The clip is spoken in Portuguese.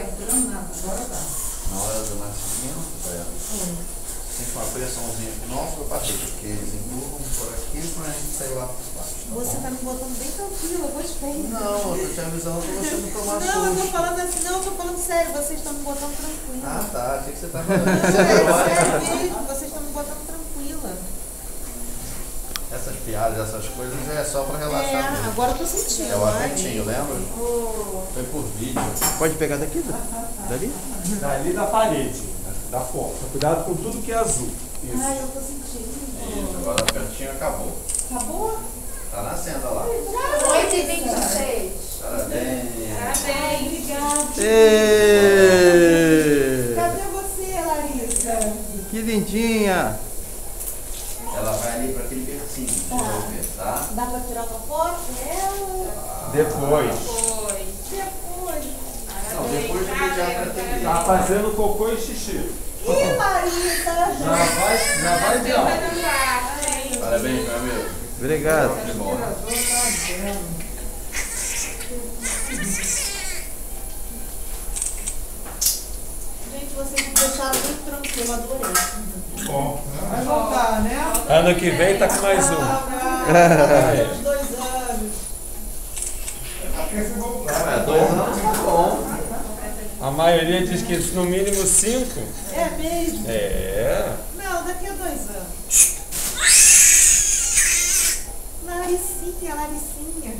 durando nada, agora tá. Na hora do nascimento, tem uma pressãozinha aqui nossa pra bater, porque eles empurram por aqui pra gente sair lá por baixo. Você tá me botando bem tranquila, eu gostei. Não, eu tô te avisando pra você não tomar susto. Não, eu tô falando assim, não, eu tô falando sério, vocês estão me botando tranquila. Ah, tá, achei que você tava falando. Não, é sério mesmo, vocês estão me botando tranquila. Essas piadas, essas coisas é só pra relaxar mesmo. Agora eu tô sentindo. É o apertinho, lembra? Foi por vídeo. Pode pegar daqui? Dali? Dali da parede, da porta. Cuidado com tudo que é azul. Isso. Ai, eu tô sentindo. Isso, agora o apertinho acabou. Acabou? Tá nascendo lá. 8h26. Parabéns. Parabéns, obrigada. Êêêê! Cadê você, Larissa? Que lindinha! Ela vai ali para aquele bercinho, tá? Dá pra tirar uma foto dela? Depois. Depois. Não, depois do pediatra tem que Tá fazendo cocô e xixi. Ih, Larissa! Já vai de alta. Parabéns, meu amigo. Obrigado. Que bom. Gente, vocês me deixaram muito tranquilo, adorei. Bom. Vai voltar, né? Ano que vem tá com mais um. Uns 2 anos. É, 2 anos tá bom. A maioria diz que no mínimo 5. É mesmo? É. Não, daqui a 2 anos. Laricinha, Laricinha.